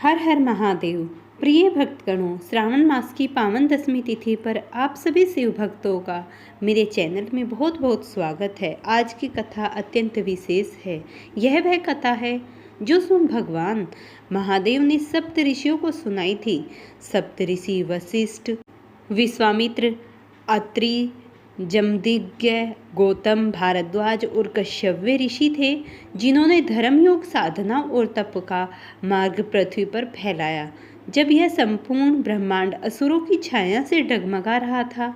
हर हर महादेव। प्रिय भक्तगणों, श्रावण मास की पावन दशमी तिथि पर आप सभी शिव भक्तों का मेरे चैनल में बहुत बहुत स्वागत है। आज की कथा अत्यंत विशेष है। यह वह कथा है जो स्वयं भगवान महादेव ने सप्त ऋषियों को सुनाई थी। सप्त ऋषि वशिष्ठ, विश्वामित्र, अत्रि, जमदग्नि, गौतम, भारद्वाज और कश्यप ऋषि थे जिन्होंने धर्मयोग, साधना और तप का मार्ग पृथ्वी पर फैलाया। जब यह संपूर्ण ब्रह्मांड असुरों की छाया से डगमगा रहा था,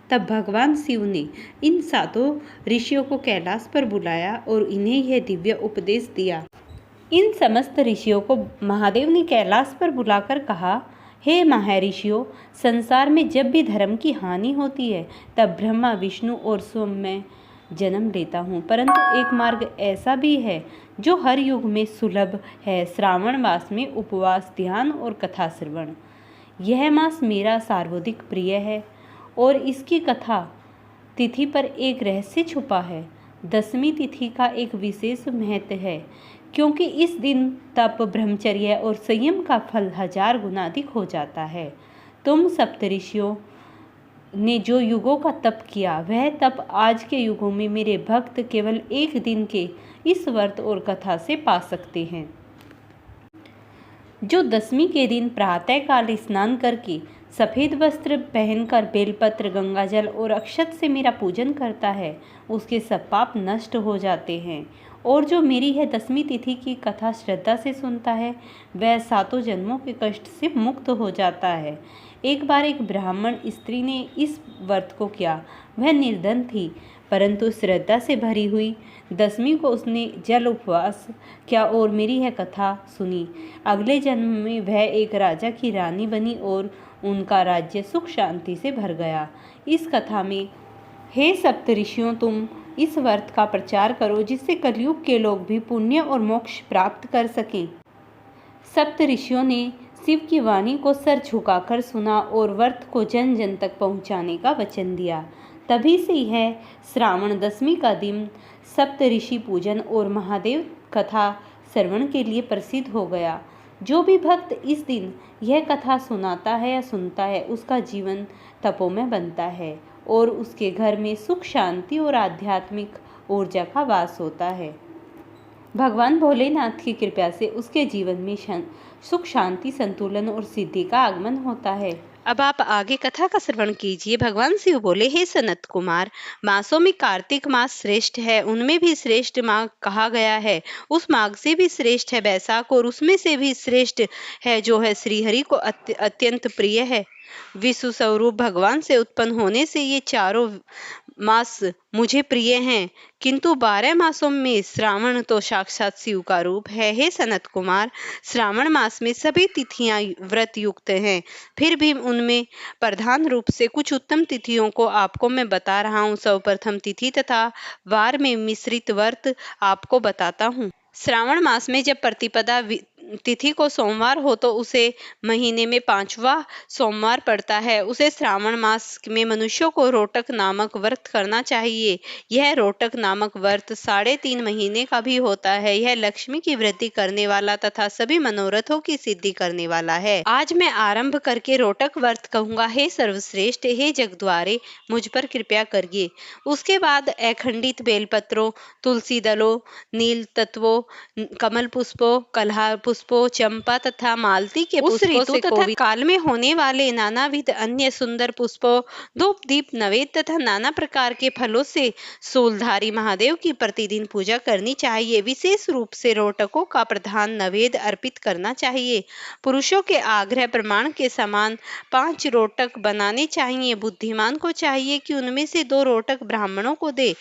तब भगवान शिव ने इन सातों ऋषियों को कैलाश पर बुलाया और इन्हें यह दिव्य उपदेश दिया। इन समस्त ऋषियों को महादेव ने कैलाश पर बुलाकर कहा, हे महर्षियों, संसार में जब भी धर्म की हानि होती है तब ब्रह्मा, विष्णु और स्वयं मैं जन्म लेता हूँ, परंतु एक मार्ग ऐसा भी है जो हर युग में सुलभ है। श्रावण मास में उपवास, ध्यान और कथा श्रवण। यह मास मेरा सर्वाधिक प्रिय है और इसकी कथा तिथि पर एक रहस्य छुपा है। दशमी तिथि का एक विशेष महत्व है क्योंकि इस दिन तप, ब्रह्मचर्य और संयम का फल 1000 गुना अधिक हो जाता है। तुम सप्तऋषियों ने जो युगों का तप किया, वह तप आज के युगों में मेरे भक्त केवल एक दिन के इस व्रत और कथा से पा सकते हैं। जो दशमी के दिन प्रातःकाल स्नान करके सफ़ेद वस्त्र पहनकर बेलपत्र, गंगाजल और अक्षत से मेरा पूजन करता है, उसके सब पाप नष्ट हो जाते हैं। और जो मेरी यह दशमी तिथि की कथा श्रद्धा से सुनता है, वह सातों जन्मों के कष्ट से मुक्त हो जाता है। एक बार एक ब्राह्मण स्त्री ने इस व्रत को किया। वह निर्धन थी, परंतु श्रद्धा से भरी हुई। दशमी को उसने जल उपवास किया और मेरी यह कथा सुनी। अगले जन्म में वह एक राजा की रानी बनी और उनका राज्य सुख शांति से भर गया। इस कथा में, हे सप्तऋषियों, तुम इस व्रत का प्रचार करो जिससे कलयुग के लोग भी पुण्य और मोक्ष प्राप्त कर सकें। सप्त ऋषियों ने शिव की वाणी को सर झुकाकर सुना और व्रत को जन जन तक पहुंचाने का वचन दिया। तभी से यह श्रावण दशमी का दिन सप्त ऋषि पूजन और महादेव कथा श्रवण के लिए प्रसिद्ध हो गया। जो भी भक्त इस दिन यह कथा सुनाता है या सुनता है, उसका जीवन तपोमय बनता है और उसके घर में सुख, शांति और आध्यात्मिक ऊर्जा का वास होता है। भगवान भोलेनाथ की कृपा से उसके जीवन में सुख, शांति, संतुलन और सिद्धि का आगमन होता है। अब आप आगे कथा का श्रवण कीजिए। भगवान शिव बोले, हे सनत कुमार, मासों में कार्तिक मास श्रेष्ठ है, उनमें भी श्रेष्ठ माघ कहा गया है। उस माघ से भी श्रेष्ठ है बैसाख और उसमें से भी श्रेष्ठ है जो है श्रीहरि को अत्यंत प्रिय है। विश्व स्वरूप भगवान से उत्पन्न होने से ये चारों मास मुझे प्रिय हैं, किंतु 12 मासों में श्रावण तो साक्षात शिव का रूप है। हे सनत कुमार, श्रावण मास में सभी तिथियां व्रत युक्त हैं, फिर भी उनमें प्रधान रूप से कुछ उत्तम तिथियों को आपको मैं बता रहा हूँ। सर्वप्रथम तिथि तथा वार में मिश्रित व्रत आपको बताता हूँ। श्रावण मास में जब प्रतिपदा तिथि को सोमवार हो तो उसे महीने में 5वां सोमवार पड़ता है। उसे श्रावण मास में मनुष्यों को रोटक नामक व्रत करना चाहिए। यह रोटक नामक व्रत 3.5 महीने का भी होता है। यह लक्ष्मी की वृद्धि करने वाला तथा सभी मनोरथों की सिद्धि करने वाला है। आज मैं आरंभ करके रोटक व्रत कहूंगा। हे सर्वश्रेष्ठ, हे जगद्वारे, मुझ पर कृपा करिए। उसके बाद अखंडित बेलपत्रों, तुलसी दलों, नील तत्वों, कमल पुष्पों, कलहार पुष्पों, चंपा तथा मालती के पुष्पों से तथा काल में होने वाले नानाविध अन्य सुंदर पुष्पों, धूप, दीप, नैवेद्य तथा नाना प्रकार के फलों से शूलधारी महादेव की प्रतिदिन पूजा करनी चाहिए। विशेष रूप से रोटकों का प्रधान नैवेद्य अर्पित करना चाहिए। पुरुषों के आग्रह प्रमाण के समान 5 रोटक बनाने चाहिए। बुद्धिमान को चाहिए कि उनमें से 2 रोटक ब्राह्मणों को दे,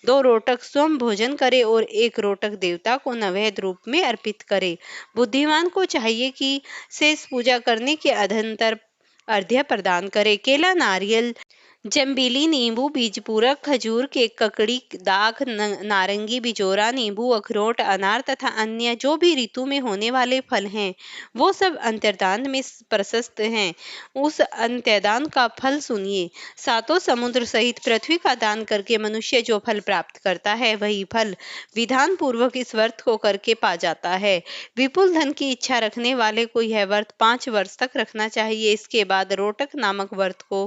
2 रोटक स्वयं भोजन करे और 1 रोटक देवता को नैवेद्य रूप में अर्पित करे। बुद्धिमान को चाहिए कि शेष पूजा करने के अनंतर अर्घ्य प्रदान करे। केला, नारियल, जम्बीली नींबू बीज पूरक, खजूर के ककड़ी, दाख, नारंगी, बिजोरा, नींबू, अखरोट, अनार तथा अन्य जो भी ऋतु में होने वाले फल हैं, वो सब अंतर्दान में प्रशस्त हैं। उस अंत्यदान का फल सुनिए। सातों समुद्र सहित पृथ्वी का दान करके मनुष्य जो फल प्राप्त करता है, वही फल विधान पूर्वक इस व्रत को करके पा जाता है। विपुल धन की इच्छा रखने वाले को यह व्रत 5 वर्ष तक रखना चाहिए। इसके बाद रोटक नामक व्रत को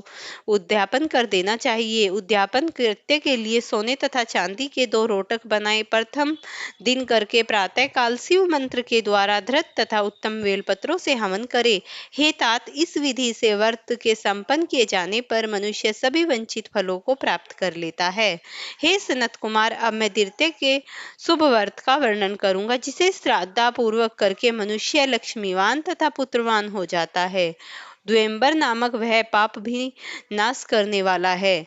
उद्यापन कर देना चाहिए। उद्यापन कृत्य के लिए सोने तथा चांदी के 2 रोटक बनाए प्रथम दिन करके प्रातः काल शिव मंत्र के द्वारा धृत तथा उत्तम बेलपत्रों से हवन करे। हे तात, इस विधि से व्रत के संपन्न किए जाने पर मनुष्य सभी वंचित फलों को प्राप्त कर लेता है। हे सनत कुमार, अब मैं द्वितीय के शुभ व्रत का वर्णन करूंगा, जिसे श्रद्धा पूर्वक करके मनुष्य लक्ष्मीवान तथा पुत्रवान हो जाता है। द्वयंबर नामक वह पाप भी नाश करने वाला है।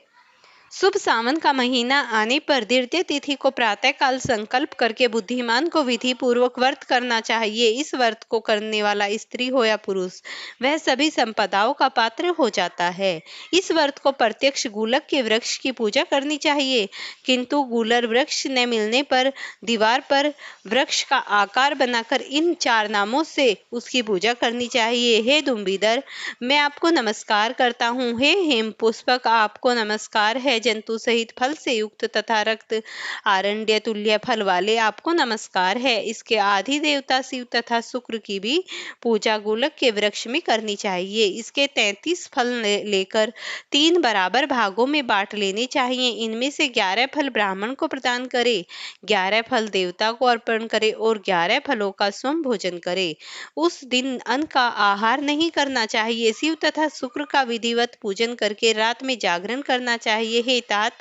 शुभ सावन का महीना आने पर द्वितीय तिथि को प्रातः काल संकल्प करके बुद्धिमान को विधि पूर्वक व्रत करना चाहिए। इस व्रत को करने वाला स्त्री हो या पुरुष, वह सभी संपदाओं का पात्र हो जाता है। इस व्रत को प्रत्यक्ष गुलक के वृक्ष की पूजा करनी चाहिए, किंतु गुलर वृक्ष न मिलने पर दीवार पर वृक्ष का आकार बनाकर इन 4 नामों से उसकी पूजा करनी चाहिए। हे दुम्बीदर, मैं आपको नमस्कार करता हूँ। हे हेम पुष्पक, आपको नमस्कार है। जंतु सहित फल से युक्त तथा रक्त आरण्य तुल्य फल वाले, आपको नमस्कार है। इसके आदि देवता शिव तथा शुक्र की भी पूजा गुलक के वृक्ष में करनी चाहिए। इसके 33 फल लेकर 3 बराबर भागों में बांट लेने चाहिए। इनमें से 11 फल ब्राह्मण को प्रदान करे, 11 फल देवता को अर्पण करे और 11 फलों का स्वयं भोजन करे। उस दिन अन्न का आहार नहीं करना चाहिए। शिव तथा शुक्र का विधिवत पूजन करके रात में जागरण करना चाहिए। हे तात,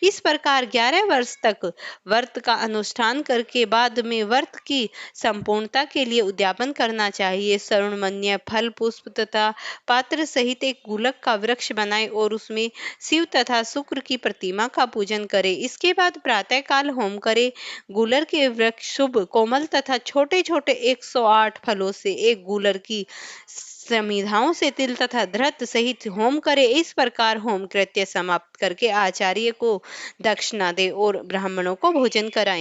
इस प्रकार 11 वर्ष तक व्रत का अनुष्ठान करके बाद में व्रत की संपूर्णता के लिए उद्यापन करना चाहिए। सर्वमन्य फल पुष्प तथा पात्र सहित एक गुलक का वृक्ष बनाए और उसमें शिव तथा शुक्र की प्रतिमा का पूजन करे। इसके बाद प्रातः काल होम करे। गुलर के वृक्ष शुभ, कोमल तथा छोटे छोटे 108 फलों से एक गुलर की समिधाओं से तिल तथा धृत सहित होम करे। इस प्रकार होम कृत्य समाप्त करके आचार्य को दक्षिणा दे और ब्राह्मणों को भोजन कराएं।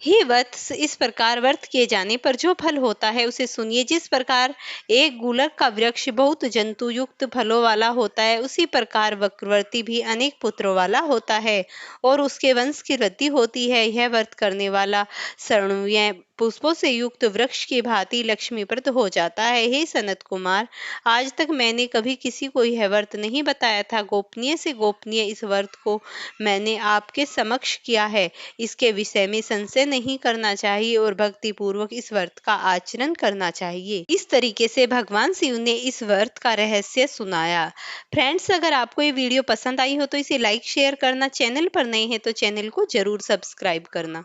हे वत्स, इस प्रकार व्रत किए जाने पर जो फल होता है उसे सुनिए। जिस प्रकार एक गुलक का वृक्ष बहुत जंतु युक्त फलों वाला होता है, उसी प्रकार वक्रवर्ती भी अनेक पुत्रों वाला होता है और उसके वंश की वृद्धि होती है। यह व्रत करने वाला सर्वण्य पुष्पों से युक्त वृक्ष की भांति लक्ष्मीप्रद हो जाता है। हे सनत कुमार, आज तक मैंने कभी किसी को यह व्रत नहीं बताया था। गोपनीय से गोपनीय इस व्रत को मैंने आपके समक्ष किया है। इसके विषय में संशय नहीं करना चाहिए और भक्ति पूर्वक इस व्रत का आचरण करना चाहिए। इस तरीके से भगवान शिव ने इस व्रत का रहस्य सुनाया। फ्रेंड्स, अगर आपको ये वीडियो पसंद आई हो तो इसे लाइक शेयर करना, चैनल पर नए हैं तो चैनल को जरूर सब्सक्राइब करना।